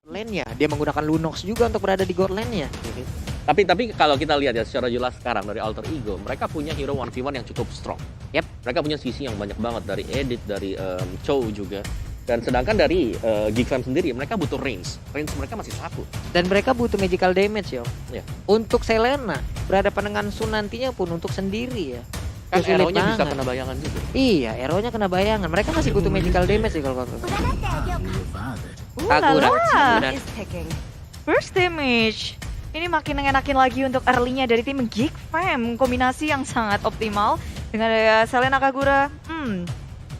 lane-nya. Dia menggunakan Lunox juga untuk berada di god lane-nya. Tapi kalau kita lihat ya secara jelas sekarang dari Alter Ego, mereka punya hero 1v1 yang cukup strong. Yep. Mereka punya sisi yang banyak banget dari Edit, dari Chow juga. Dan sedangkan dari Geekfam sendiri, mereka butuh range. Range mereka masih 1. Dan mereka butuh magical damage yo. Ya. Untuk Selena, berhadapan dengan Sun nantinya pun untuk sendiri ya. Kan Sulit arrow-nya bisa banget. kena bayangan juga. Iya, arrow-nya kena bayangan. Mereka masih butuh magical damage sih kalau kata. Kagura. Lala Benar. is taking first damage. Ini makin ngenakin lagi untuk early-nya dari tim Geekfam. Kombinasi yang sangat optimal dengan ada Selena Kagura.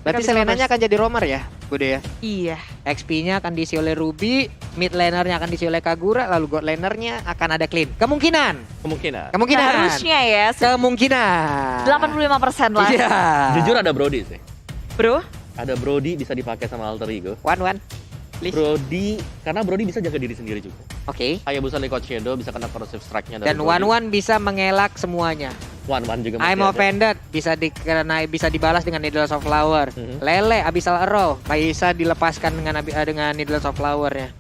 Berarti bisa Selenanya first. akan jadi roamer ya, Bude ya? Iya. XP-nya akan diisi oleh Ruby, mid laner-nya akan diisi oleh Kagura, lalu god laner-nya akan ada clean. Kemungkinan. Harusnya ya. Kemungkinan. 85% lah. Iya. Jujur ada Brody sih. Bro. Ada Brody bisa dipakai sama Alter Ego. One. Please. Brody, karena Brody bisa jaga diri sendiri juga. Oke. Hayabusa Liquid Shadow bisa kena corrosive strike-nya dari Dan One bisa mengelak semuanya. One juga masih I'm ada. offended bisa dibalas dengan Needles of Flower. Lele Abyssal Arrow bisa dilepaskan dengan Needles of Flower-nya.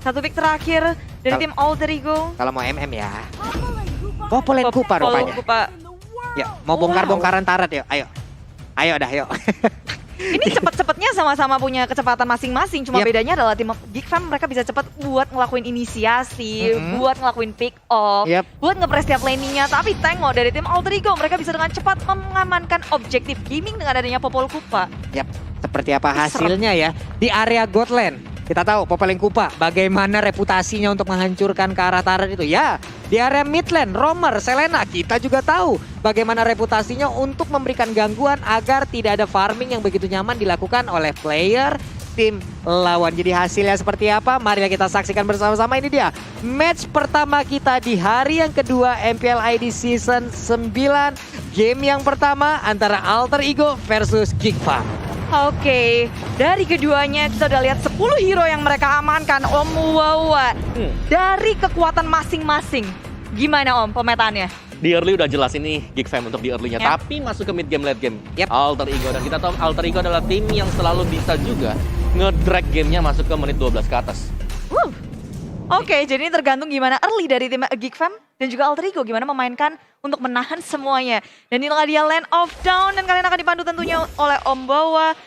Satu pick terakhir dari tim Alter Ego. Kalau mau MM ya. Popolen Kupa rupanya. Kupa. Ya, mau bongkar-bongkaran tarat yuk. Ayo dah yuk. Ini cepet-cepetnya sama-sama punya kecepatan masing-masing. Cuma Yep. bedanya adalah tim Geekfam mereka bisa cepet buat ngelakuin inisiasi, buat ngelakuin pick off, Yep. buat nge-press tiap laning-nya. Tapi tengok dari tim Alter Ego mereka bisa dengan cepat mengamankan objektif gaming dengan adanya Popol Kupa. Yap, seperti apa hasilnya ya di area Godland. Kita tahu Popolen Kupa bagaimana reputasinya untuk menghancurkan ke arah tarat itu. Ya, di area midlane, Roamer, Selena kita juga tahu bagaimana reputasinya untuk memberikan gangguan agar tidak ada farming yang begitu nyaman dilakukan oleh player tim lawan. Jadi hasilnya seperti apa? Mari kita saksikan bersama-sama. Ini dia match pertama kita di hari yang kedua MPL ID Season 9. Game yang pertama antara Alter Ego versus Geekfam. Oke, dari keduanya kita udah lihat 10 hero yang mereka amankan. Om Wawa, dari kekuatan masing-masing. Gimana Om pemetaannya? Di early udah jelas ini Geekfam untuk di early-nya. Yap. Tapi masuk ke mid game, late game. Yap. Alter Ego. Dan kita tahu Alter Ego adalah tim yang selalu bisa juga nge-drag gamenya masuk ke menit 12 ke atas. Oke, jadi ini tergantung gimana early dari tim Geekfam dan juga Alter Ego gimana memainkan untuk menahan semuanya. Dan inilah dia Land of Down dan kalian akan dipandu tentunya oleh Om Bawa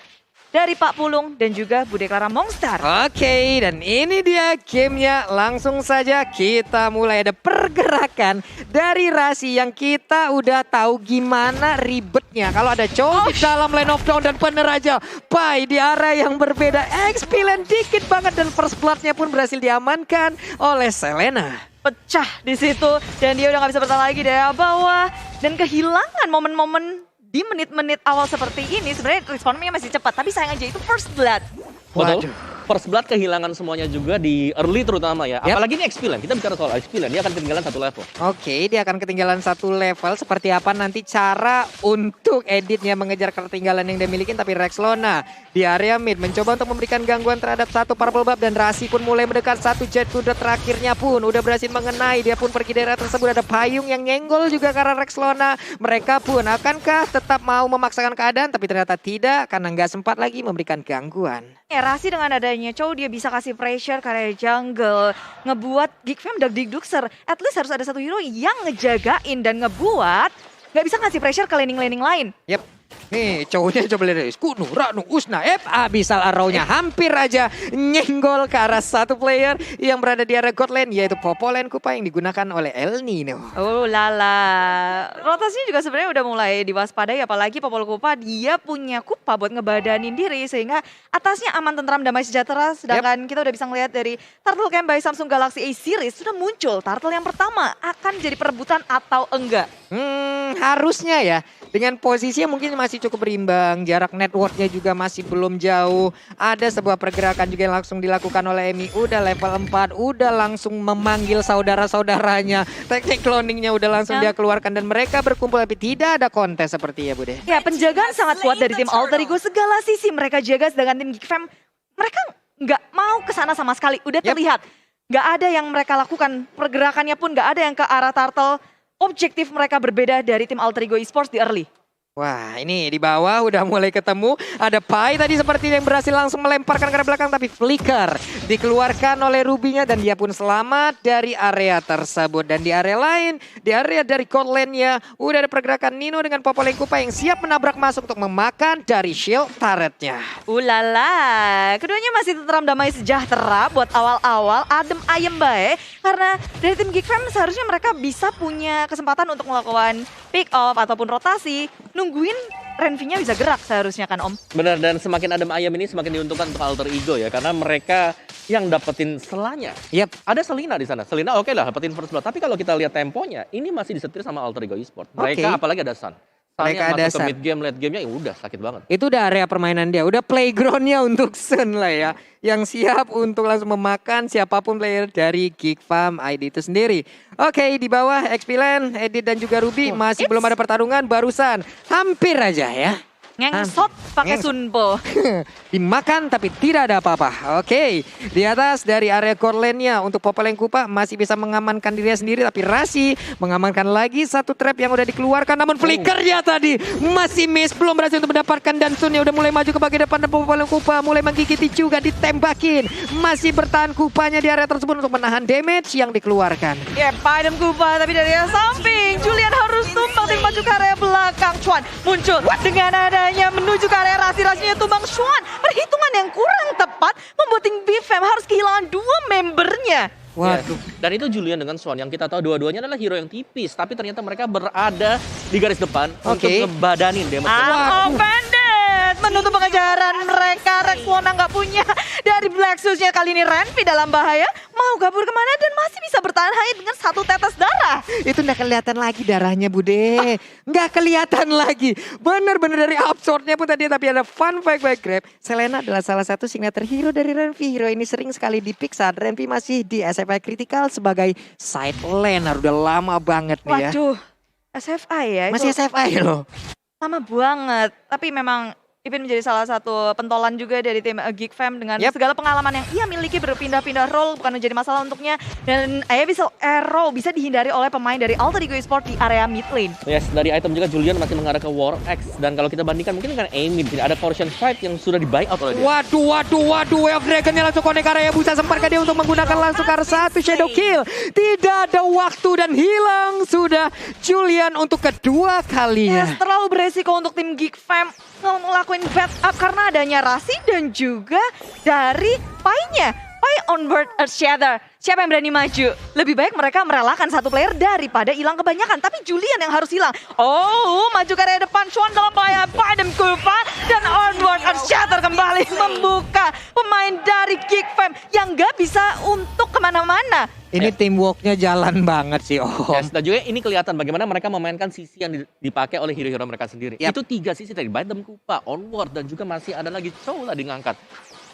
dari Pak Pulung dan juga Bude Clara Mongstar. Oke, dan ini dia gamenya. Langsung saja kita mulai. Ada pergerakan dari Rasi yang kita udah tahu gimana ribetnya. Kalau ada Chow di dalam line of down dan peneraja Pai di area yang berbeda. XP-line dikit banget dan first blood-nya pun berhasil diamankan oleh Selena. Pecah di situ dan dia udah gak bisa bertahan lagi dari bawah. Dan kehilangan momen-momen di menit-menit awal seperti ini. Sebenarnya responnya masih cepat, tapi sayang aja itu first blood. Betul. Waduh. First Blood kehilangan semuanya juga di early terutama ya. Yap. Apalagi ini XP-Line. Kita bicara soal XP-Line. Dia akan ketinggalan 1 level. Oke, dia akan ketinggalan 1 level. Seperti apa nanti cara untuk editnya mengejar ketertinggalan yang dia miliki. Tapi Rexlona di area mid mencoba untuk memberikan gangguan terhadap satu Purple Buff. Dan Rasi pun mulai mendekat satu Jet Kuda terakhirnya pun udah berhasil mengenai. Dia pun pergi daerah tersebut. Ada payung yang nyenggol juga karena Rexlona. Mereka pun akankah tetap mau memaksakan keadaan. Tapi ternyata tidak karena nggak sempat lagi memberikan gangguan. Ya Rasi dengan adanya Chow dia bisa kasih pressure karena jungle. Ngebuat Geekfam dagdikdukser. At least harus ada satu hero yang ngejagain dan ngebuat nggak bisa ngasih pressure ke laning-laning lain. Yap. Nih cowoknya coba lihat. Kunu, Ranu, Usna, Abyssal Arrow-nya hampir aja nyenggol ke arah satu player yang berada di area god lane, yaitu Popolen Kupa yang digunakan oleh El Nino. Oh lala. Rotasinya juga sebenarnya udah mulai diwaspadai, apalagi Popol Kupa dia punya Kupa buat ngebadanin diri sehingga atasnya aman, tentram, damai, sejahtera. Sedangkan kita udah bisa ngelihat dari Turtle Camp by Samsung Galaxy A Series sudah muncul turtle yang pertama. Akan jadi perebutan atau enggak? Harusnya ya. Dengan posisinya mungkin masih cukup berimbang, jarak networknya juga masih belum jauh. Ada sebuah pergerakan juga yang langsung dilakukan oleh Emi. Udah level 4, udah langsung memanggil saudara-saudaranya. Teknik cloningnya udah langsung dia keluarkan dan mereka berkumpul tapi tidak ada kontes seperti ya Bude. Ya penjagaan sangat kuat dari tim Alter Ego. Segala sisi mereka jaga, sedangkan tim Geekfam mereka nggak mau ke sana sama sekali. Udah terlihat. Nggak ada yang mereka lakukan. Pergerakannya pun nggak ada yang ke arah turtle. Objektif mereka berbeda dari tim Alter Ego Esports di early. Wah, ini di bawah udah mulai ketemu. Ada Pai tadi seperti yang berhasil langsung melemparkan ke arah belakang. Tapi flicker dikeluarkan oleh Rubinya dan dia pun selamat dari area tersebut. Dan di area lain, di area dari Coldland-nya, udah ada pergerakan Nino dengan Popolenkupa yang siap menabrak masuk untuk memakan dari shield turret-nya. Ulala, keduanya masih tentram damai sejahtera buat awal-awal, adem ayem bae. Karena dari tim Geek Fam seharusnya mereka bisa punya kesempatan untuk melakukan pick off ataupun rotasi. Nungguin Renvi-nya bisa gerak seharusnya kan Om? Benar, dan semakin adem ayam ini semakin diuntungkan untuk Alter Ego ya. Karena mereka yang dapetin selanya. Yap. Ada Selena di sana. Selena oke lah dapetin first blood. Tapi kalau kita lihat temponya, ini masih disetir sama Alter Ego Esports. Mereka apalagi ada Sun. Mereka ada masuk ke Sun. mid game, late game-nya ya udah sakit banget. Itu udah area permainan dia, udah playground-nya untuk Sun lah ya. Yang siap untuk langsung memakan siapapun player dari Geek Fam ID itu sendiri. Oke, di bawah XP-Land, Edit dan juga Ruby masih belum ada pertarungan, barusan hampir aja ya. Ngengsot pakai Ngengsot. Sunpo. Dimakan tapi tidak ada apa-apa. Oke, di atas dari area core lane-nya untuk Popolenkupa masih bisa mengamankan dirinya sendiri. Tapi Rasi mengamankan lagi satu trap yang udah dikeluarkan. Namun flickernya tadi masih miss. Belum berhasil untuk mendapatkan dan Sun-nya udah mulai maju ke bagian depan. Dan Popolenkupa mulai menggigiti juga ditembakin. Masih bertahan Kupanya di area tersebut untuk menahan damage yang dikeluarkan. Ya, Padam Kupa tapi dari yang samping. Julian harus tumbang dan maju ke area belakang. Chuan muncul dengan adanya menuju ke area Rasi-Rasinya tumbang Chuan. Perhitungan yang kurang tepat membuat tim BFM harus kehilangan 2 membernya. Waduh. Dan itu Julian dengan Swan yang kita tahu dua-duanya adalah hero yang tipis. Tapi ternyata mereka berada di garis depan untuk ngebadanin damage. Offended menutup pengejaran mereka. Rexona nggak punya dari Black Shoes-nya kali ini. Renvi dalam bahaya. Mau kabur kemana dan masih bisa bertahan hanya dengan 1 tetes darah. Itu nggak kelihatan lagi darahnya Bude. Nggak kelihatan lagi. Bener-bener dari absurdnya pun tadi. Tapi ada fun fact by Grab. Selena adalah salah satu signature hero dari Renvi. Hero ini sering sekali di-pick saat Renvi masih di SFI Critical sebagai side laner. Udah lama banget nih ya. Waduh, SFI ya. Masih Itu SFI loh. lama banget. Tapi memang Ipin menjadi salah satu pentolan juga dari tim Geek Fam dengan segala pengalaman yang ia miliki berpindah-pindah role bukan menjadi masalah untuknya. Dan bisa arrow bisa dihindari oleh pemain dari Alter Ego Esports di area mid lane. Yes, dari item juga Julian masih mengarah ke War X. Dan kalau kita bandingkan mungkin kan Amy di sini ada portion fight yang sudah di buy out oleh dia. Waduh. Wave Dragon-nya langsung connect area Busa. Semparkan dia untuk menggunakan langsung ke arah 1 shadow kill. Tidak ada waktu dan hilang sudah Julian untuk kedua kalinya. Yes, terlalu beresiko untuk tim Geek Fam ngelakuin bad up karena adanya Rasi dan juga dari Pai-nya. Pai onboard Earthshatter. Siapa yang berani maju? Lebih baik mereka merelakan satu player daripada hilang kebanyakan. Tapi Julian yang harus hilang. Oh, maju ke area depan. Chuan dalam bahaya. Padam Kupa dan onboard Earthshatter kembali membuka pemain dari Geek Fam yang gak bisa untuk kemana-mana. Ini teamworknya jalan banget sih Om. Yes, dan juga ini kelihatan bagaimana mereka memainkan sisi yang dipakai oleh hero-hero mereka sendiri. Itu 3 sisi dari Badam Kupa, Onward, dan juga masih ada lagi Chow lah ngangkat.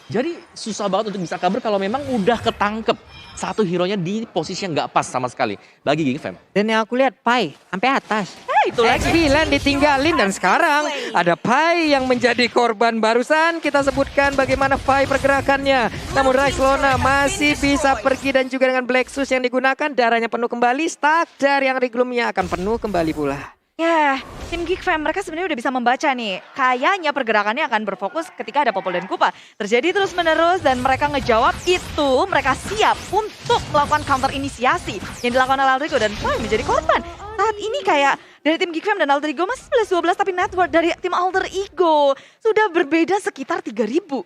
Jadi susah banget untuk bisa kabur kalau memang udah ketangkep satu hero-nya di posisi yang nggak pas sama sekali bagi Geek Fam. Dan yang aku lihat Pai sampai atas. Itu lagi. XP-Land ditinggalin dan sekarang ada Pai yang menjadi korban barusan. Kita sebutkan bagaimana Pai pergerakannya. Namun Rexona masih bisa pergi dan juga dengan Black Shoes yang digunakan darahnya penuh kembali. Stack dari yang Reglumnya akan penuh kembali pula. Ya, tim Geek Fam mereka sebenarnya udah bisa membaca nih. Kayaknya pergerakannya akan berfokus ketika ada Popol dan Kupa. Terjadi terus-menerus dan mereka ngejawab itu. Mereka siap untuk melakukan counter inisiasi yang dilakukan oleh Alter Ego dan Pai menjadi korban. Saat ini kayak dari tim Geek Fam dan Alter Ego masih 11-12 tapi network dari tim Alter Ego sudah berbeda sekitar 3.000.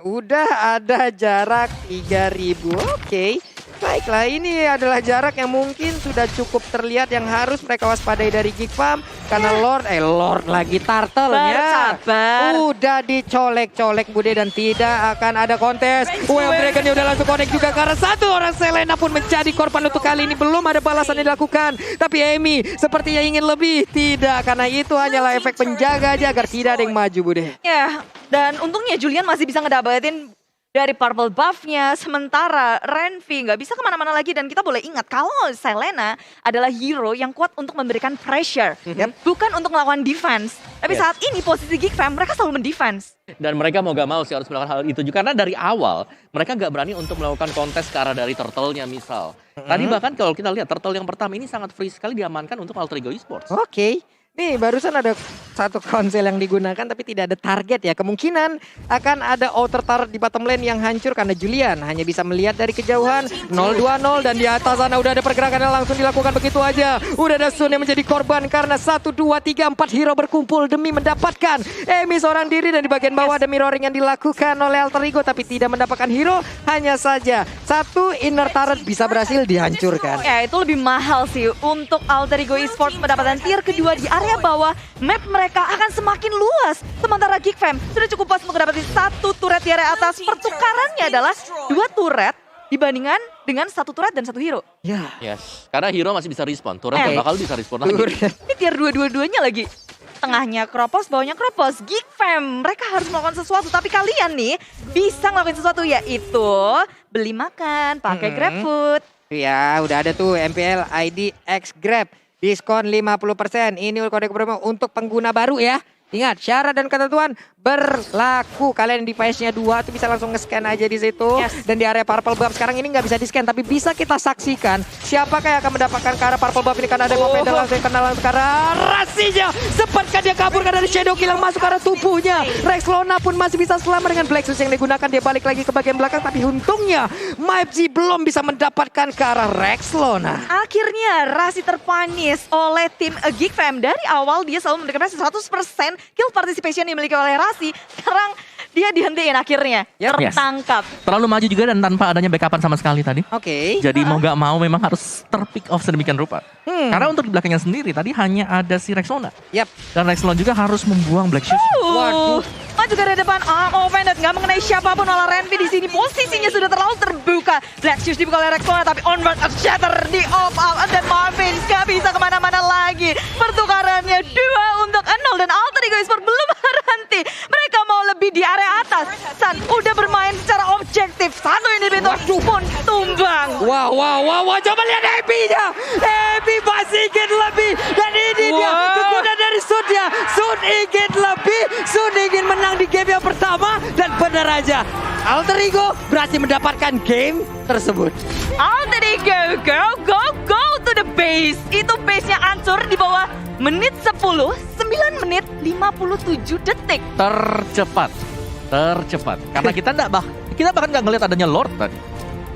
Udah ada jarak 3.000. Oke. Baiklah, ini adalah jarak yang mungkin sudah cukup terlihat yang harus mereka waspadai dari Geek Fam. Karena Lord lagi turtle-nya. Bersabar. Udah dicolek-colek Bude dan tidak akan ada kontes. Wave Dragon-nya udah langsung connect juga karena satu orang Selena pun menjadi korban untuk kali ini. Belum ada balasan yang dilakukan. Tapi Amy sepertinya ingin lebih. Tidak, karena itu hanyalah efek penjaga aja agar tidak ada yang maju Bude. Ya, dan untungnya Julian masih bisa ngedapetin dari purple buff-nya, sementara Renvi nggak bisa kemana-mana lagi. Dan kita boleh ingat kalau Selena adalah hero yang kuat untuk memberikan pressure, bukan untuk melakukan defense. Tapi saat ini posisi Geek Fam mereka selalu mendefense. Dan mereka mau gak mau sih harus melakukan hal itu juga. Karena dari awal mereka gak berani untuk melakukan kontes ke arah dari turtle-nya misal. Tadi bahkan kalau kita lihat turtle yang pertama ini sangat free sekali diamankan untuk Alter Ego Esports. Oke. Nih barusan ada satu konsel yang digunakan tapi tidak ada target ya. Kemungkinan akan ada outer turret di bottom lane yang hancur karena Julian hanya bisa melihat dari kejauhan. 0-2-0 dan di atas sana udah ada pergerakan yang langsung dilakukan begitu aja. Udah ada Sun yang menjadi korban karena 1, 2, 3, 4 hero berkumpul demi mendapatkan Emi seorang diri, dan di bagian bawah ada mirroring yang dilakukan oleh Alter Ego tapi tidak mendapatkan hero. Hanya saja satu inner turret bisa berhasil dihancurkan. Ya itu lebih mahal sih untuk Alter Ego Esports mendapatkan tier kedua di area bawah. Map mereka akan semakin luas. Sementara Geek Fam sudah cukup pas untuk mendapatkan satu turret di area atas. Pertukarannya adalah 2 turret dibandingkan dengan 1 turret dan 1 hero. Ya. Yes, karena hero masih bisa respon, turret nggak bakal bisa respon lagi. Ini tier 2 dua-duanya lagi. Tengahnya Kropos, bawahnya Kropos. Geek Fam, mereka harus melakukan sesuatu. Tapi kalian nih bisa ngelakuin sesuatu, yaitu beli makan pakai GrabFood. Ya, udah ada tuh MPL ID X Grab. Diskon 50%. Ini kode promo untuk pengguna baru ya. Ingat, syarat dan ketentuan berlaku. Kalian device-nya 2 tuh bisa langsung nge-scan aja di situ. Yes. Dan di area Purple Buff sekarang ini nggak bisa di-scan, tapi bisa kita saksikan siapakah yang akan mendapatkan ke arah Purple Buff ini, karena ada momen dan langsung kena langsung ke arah Rasinya. Sepatkah dia kabur karena ada Shadow Kill yang masuk ke arah tubuhnya. Rex Lona pun masih bisa selamat dengan Black Shoes yang digunakan. Dia balik lagi ke bagian belakang, tapi untungnya MyFG belum bisa mendapatkan ke arah Rex Lona. Akhirnya Rasi terpanis oleh tim Geek Fam. Dari awal dia selalu mendapatkan 100% kill participation yang dimiliki oleh Rasi. Sekarang dia dihentiin akhirnya. Yes. Tertangkap. Terlalu maju juga dan tanpa adanya backupan sama sekali tadi. Oke. Jadi mau gak mau memang harus terpick off sedemikian rupa. Karena untuk di belakangnya sendiri tadi hanya ada si Rexlona. Yap. Dan Rexlona juga harus membuang Black Shoes. Waduh. Maju ke depan, open dan nggak mengenai siapapun oleh Renvi di sini. Posisinya sudah terlalu terbuka. Black Shoes dibuka oleh Rexona, tapi onward of shatter di off out, dan Marvin nggak bisa kemana-mana lagi. Pertukarannya 2 untuk 0 dan Alter Ego Esports belum berhenti. Mereka mau lebih di area atas. San udah bermain secara objektif. Satu individu pun tumbang. Wow, coba lihat Ebi-nya. Ebi masih ingin lebih. Dan ini dia, kemudian dari Sun ya. Sun ingin lebih, Sun ingin menang di game yang pertama. Dan benar aja, Alter Ego berhasil mendapatkan game tersebut. Alter Ego, go to the base. Itu base-nya hancur di bawah menit 10, 9 menit 57 detik. Tercepat. Karena kita bahkan nggak ngelihat adanya Lord tadi.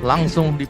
Langsung di